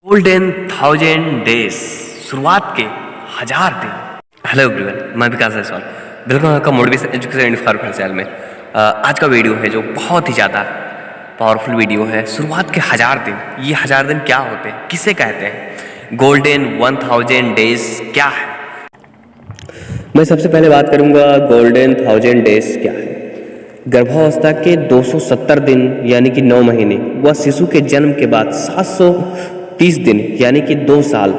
Golden 1000 days, शुरुआत के 1000 दिन। हेलो एवरीवन, मैं विकास जायसवाल, वेलकम आपका motivation education and for channel में। आज का वीडियो है जो बहुत ही ज़्यादा पावरफुल वीडियो है। शुरुआत के 1000 दिन, ये 1000 दिन क्या होते हैं, किसे कहते हैं, गोल्डन 1000 डेज क्या है। मैं सबसे पहले बात करूंगा गोल्डन 1000 डेज क्या है। गर्भावस्था के 270 दिन यानी कि 9 महीने व शिशु के जन्म के बाद 730 दिन यानी कि 2 साल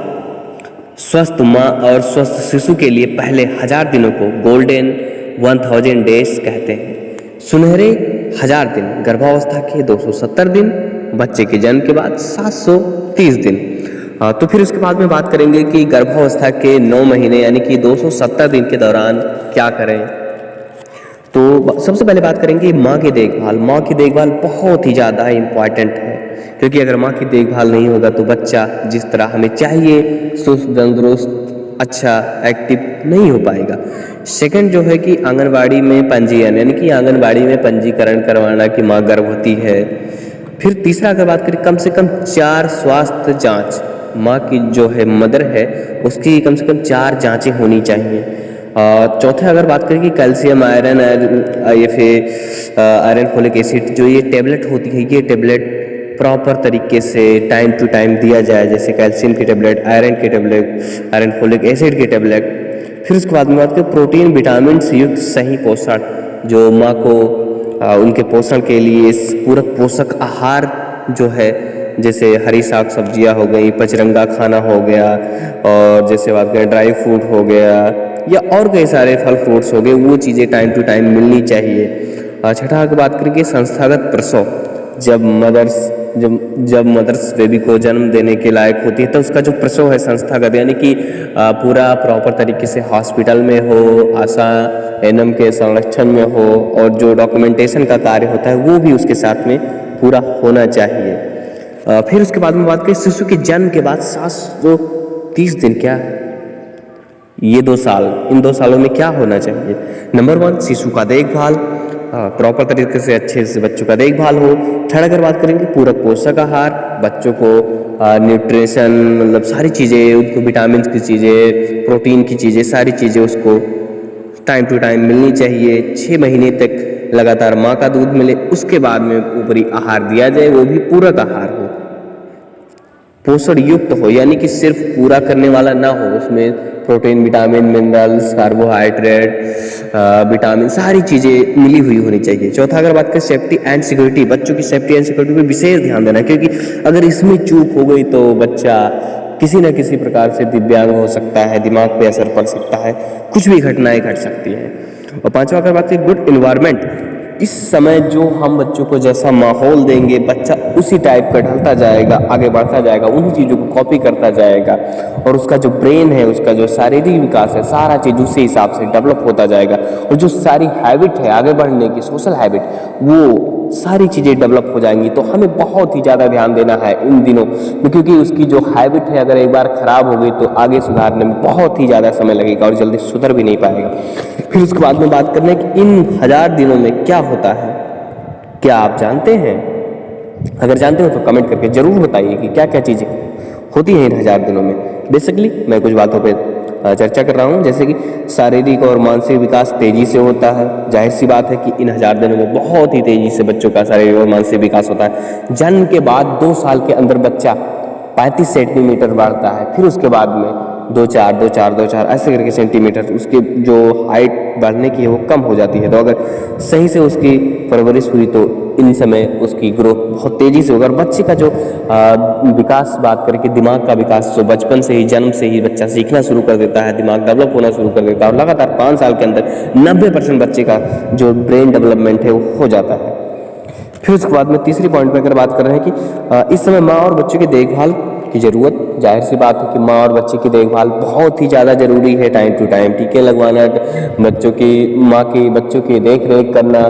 स्वस्थ माँ और स्वस्थ शिशु के लिए पहले 1000 दिनों को गोल्डन 1000 डेज कहते हैं। सुनहरे 1000 दिन, गर्भावस्था के 270 दिन, बच्चे के जन्म के बाद 730 दिन। तो फिर उसके बाद में बात करेंगे कि गर्भावस्था के 9 महीने यानी कि 270 दिन के दौरान क्या करें। तो सबसे पहले बात करेंगे माँ की देखभाल। माँ की देखभाल बहुत ही ज़्यादा इम्पॉर्टेंट है, क्योंकि अगर माँ की देखभाल नहीं होगा तो बच्चा जिस तरह हमें चाहिए सुस्त, तंदुरुस्त, अच्छा, एक्टिव नहीं हो पाएगा। सेकंड जो है कि आंगनबाड़ी में पंजीयन, यानी कि आंगनबाड़ी में पंजीकरण करवाना कि माँ गर्भवती है। फिर तीसरा अगर बात करें, कम से कम 4 स्वास्थ्य जाँच, माँ की जो है मदर है उसकी कम से कम 4 जाँचें होनी चाहिए। चौथा अगर बात करें कि कैल्शियम, आयरन, या फिर आयरन फोलिक एसिड जो ये टेबलेट होती है, ये टेबलेट प्रॉपर तरीके से टाइम टू टाइम दिया जाए, जैसे कैल्शियम की टेबलेट, आयरन की टेबलेट, आयरन फोलिक एसिड की टेबलेट। फिर उसके बाद में बात करें प्रोटीन विटामिन से युक्त सही पोषण, जो माँ को उनके पोषण के लिए पूरक पोषक आहार जो है, जैसे हरी साग सब्जियाँ हो गई, पचरंगा खाना हो गया, और जैसे बात करें ड्राई फ्रूट हो गया या और कई सारे फल फ्रूट्स हो गए, वो चीज़ें टाइम टू टाइम मिलनी चाहिए। छठा की बात करेंगे संस्थागत प्रसव, जब मदर्स बेबी को जन्म देने के लायक होती है तो उसका जो प्रसव है संस्थागत, यानी कि पूरा प्रॉपर तरीके से हॉस्पिटल में हो, आशा एनएम के संरक्षण में हो, और जो डॉक्यूमेंटेशन का कार्य होता है वो भी उसके साथ में पूरा होना चाहिए। फिर उसके बाद में बात करें शिशु के जन्म के बाद 730 दिन क्या है, ये 2 साल, इन 2 सालों में क्या होना चाहिए। नंबर 1, शिशु का देखभाल, प्रॉपर तरीके से अच्छे से बच्चों का देखभाल हो। थर्ड अगर बात करेंगे पूरक पोषक आहार, बच्चों को न्यूट्रिशन, मतलब सारी चीज़ें, उनको विटामिन की चीज़ें, प्रोटीन की चीज़ें, सारी चीज़ें उसको टाइम टू टाइम मिलनी चाहिए। 6 महीने तक लगातार माँ का दूध मिले, उसके बाद में ऊपरी आहार दिया जाए, वो भी पूरक आहार हो, पोषण युक्त हो, यानी कि सिर्फ पूरा करने वाला ना हो, उसमें protein, vitamin, minerals, carbohydrate, vitamin, सारी चीज़ें मिली हुई होनी चाहिए। चौथा अगर बात करें सेफ्टी एंड सिक्योरिटी, बच्चों की सेफ्टी एंड सिक्योरिटी पर विशेष ध्यान देना, क्योंकि अगर इसमें चूक हो गई तो बच्चा किसी न किसी प्रकार से दिव्यांग हो सकता है, दिमाग पे असर पड़ सकता है, कुछ भी घटनाएं घट सकती हैं। और पांचवा अगर बात करें गुड इन्वायरमेंट, इस समय जो हम बच्चों को जैसा माहौल देंगे बच्चा उसी टाइप का ढलता जाएगा, आगे बढ़ता जाएगा, उन्हीं चीज़ों को कॉपी करता जाएगा, और उसका जो ब्रेन है, उसका जो शारीरिक विकास है, सारा चीज़ उसी हिसाब से डेवलप होता जाएगा। और जो सारी हैबिट है आगे बढ़ने की, सोशल हैबिट, वो सारी चीज़ें डेवलप हो जाएंगी। तो हमें बहुत ही ज़्यादा ध्यान देना है इन दिनों, क्योंकि उसकी जो हैबिट है अगर एक बार ख़राब हो गई तो आगे सुधारने में बहुत ही ज़्यादा समय लगेगा और जल्दी सुधर भी नहीं पाएगा। फिर उसके बाद में बात करना है कि इन 1000 दिनों में क्या होता है, क्या आप जानते हैं? अगर जानते हो तो कमेंट करके जरूर बताइए कि क्या क्या चीज़ें होती हैं इन 1000 दिनों में। बेसिकली मैं कुछ बातों पे चर्चा कर रहा हूँ, जैसे कि शारीरिक और मानसिक विकास तेजी से होता है। जाहिर सी बात है कि इन 1000 दिनों में बहुत ही तेजी से बच्चों का शारीरिक और मानसिक विकास होता है। जन्म के बाद 2 साल के अंदर बच्चा 35 सेंटीमीटर बढ़ता है, फिर उसके बाद में 2-4 ऐसे करके सेंटीमीटर उसकी जो हाइट बढ़ने की है वो कम हो जाती है। तो अगर सही से उसकी परवरिश हुई तो इन समय उसकी ग्रोथ बहुत तेज़ी से होगा। और बच्चे का जो विकास, बात करके दिमाग का विकास, जो बचपन से ही, जन्म से ही बच्चा सीखना शुरू कर देता है, दिमाग डेवलप होना शुरू कर देता है, और लगातार 5 साल के अंदर 90% बच्चे का जो ब्रेन डेवलपमेंट है वो हो जाता है। फिर उसके बाद में तीसरी पॉइंट पर अगर बात कर रहे हैं कि इस समय माँ और बच्चों की देखभाल की ज़रूरत, जाहिर सी बात है कि माँ और बच्चे की देखभाल बहुत ही ज़्यादा ज़रूरी है। टाइम टू टाइम टीके लगवाना, बच्चों की देख रेख करना,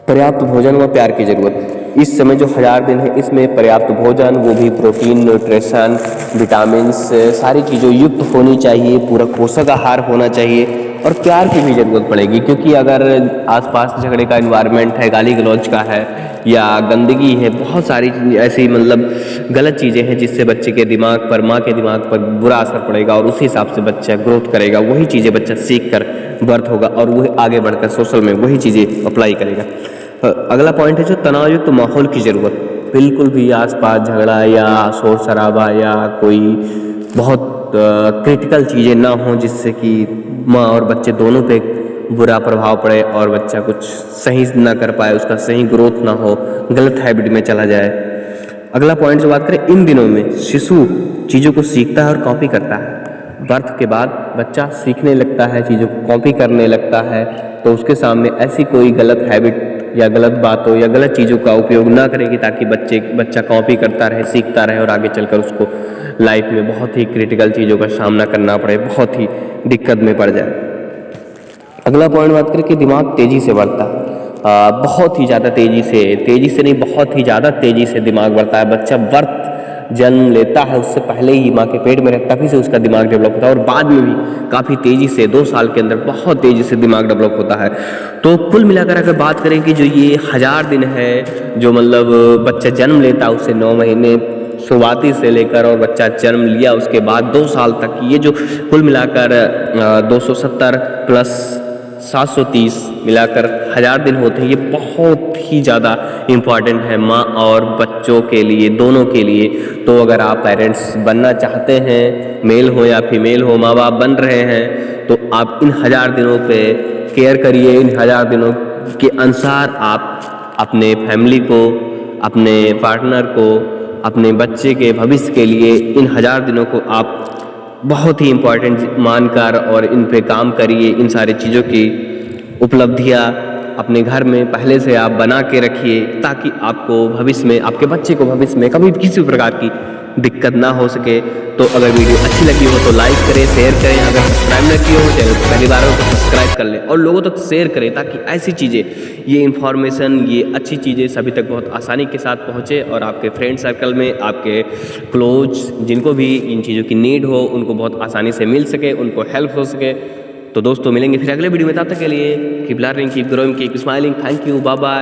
पर्याप्त भोजन व प्यार की ज़रूरत। इस समय जो 1000 दिन है इसमें पर्याप्त भोजन, वो भी प्रोटीन, न्यूट्रिशन, विटामिन, सारी चीज़ों युक्त होनी चाहिए, पूरा पोषक आहार होना चाहिए। और प्यार की भी ज़रूरत पड़ेगी, क्योंकि अगर आसपास झगड़े का इन्वायरमेंट है, गाली गलौज का है या गंदगी है, बहुत सारी ऐसी मतलब गलत चीज़ें हैं जिससे बच्चे के दिमाग पर, माँ के दिमाग पर बुरा असर पड़ेगा और उसी हिसाब से बच्चा ग्रोथ करेगा। वही चीज़ें बच्चा सीख कर बर्थ होगा और वही आगे बढ़कर सोशल में वही चीज़ें अप्लाई करेगा। अगला पॉइंट है जो तनावयुक्त माहौल की ज़रूरत। बिल्कुल भी आसपास झगड़ा या शोर शराबा या कोई बहुत क्रिटिकल चीज़ें ना हों जिससे कि माँ और बच्चे दोनों पे बुरा प्रभाव पड़े और बच्चा कुछ सही ना कर पाए, उसका सही ग्रोथ ना हो, गलत हैबिट में चला जाए। अगला पॉइंट जो बात करें, इन दिनों में शिशु चीज़ों को सीखता है और कॉपी करता है। बर्थ के बाद बच्चा सीखने लगता है, चीज़ों को कॉपी करने लगता है, तो उसके सामने ऐसी कोई गलत हैबिट या गलत बातों या गलत चीज़ों का उपयोग ना करेगी ताकि बच्चा कॉपी करता रहे, सीखता रहे और आगे चलकर उसको लाइफ में बहुत ही क्रिटिकल चीज़ों का सामना करना पड़े, बहुत ही दिक्कत में पड़ जाए। अगला पॉइंट बात करें कि दिमाग तेज़ी से बढ़ता है। बहुत ही ज़्यादा तेज़ी से नहीं, बहुत ही ज़्यादा तेज़ी से दिमाग बढ़ता है। बच्चा जन्म लेता है उससे पहले ही माँ के पेट में रहता, तभी से उसका दिमाग डेवलप होता है और बाद में भी काफ़ी तेज़ी से 2 साल के अंदर बहुत तेज़ी से दिमाग डेवलप होता है। तो कुल मिलाकर अगर बात करें कि जो ये 1000 दिन है जो मतलब बच्चा जन्म लेता है उससे 9 महीने शुरुआती से लेकर और बच्चा जन्म लिया उसके बाद 2 साल तक, ये जो कुल मिलाकर 270 प्लस 730 मिलाकर 1000 दिन होते हैं, ये बहुत ही ज़्यादा इम्पॉर्टेंट है माँ और बच्चों के लिए, दोनों के लिए। तो अगर आप पेरेंट्स बनना चाहते हैं, मेल हो या फीमेल हो, माँ बाप बन रहे हैं, तो आप इन 1000 दिनों पे केयर करिए। इन 1000 दिनों के अनुसार आप अपने फैमिली को, अपने पार्टनर को, अपने बच्चे के भविष्य के लिए इन 1000 दिनों को आप बहुत ही इम्पॉर्टेंट मानकर और इन पे काम करिए। इन सारी चीज़ों की उपलब्धियाँ अपने घर में पहले से आप बना के रखिए ताकि आपको भविष्य में, आपके बच्चे को भविष्य में कभी किसी प्रकार की दिक्कत ना हो सके। तो अगर वीडियो अच्छी लगी हो तो लाइक करें, शेयर करें। अगर सब्सक्राइब न किए हो चैनल पहली बार हो तो सब्सक्राइब कर लें और लोगों तक शेयर करें ताकि ऐसी चीज़ें, ये इन्फॉर्मेशन, ये अच्छी चीज़ें सभी तक बहुत आसानी के साथ पहुँचे और आपके फ्रेंड सर्कल में, आपके क्लोज जिनको भी इन चीज़ों की नीड हो उनको बहुत आसानी से मिल सके, उनको हेल्प हो सके। तो दोस्तों मिलेंगे फिर अगले वीडियो में, तब तक के लिए keep learning, keep growing, keep smiling. Thank you, bye bye.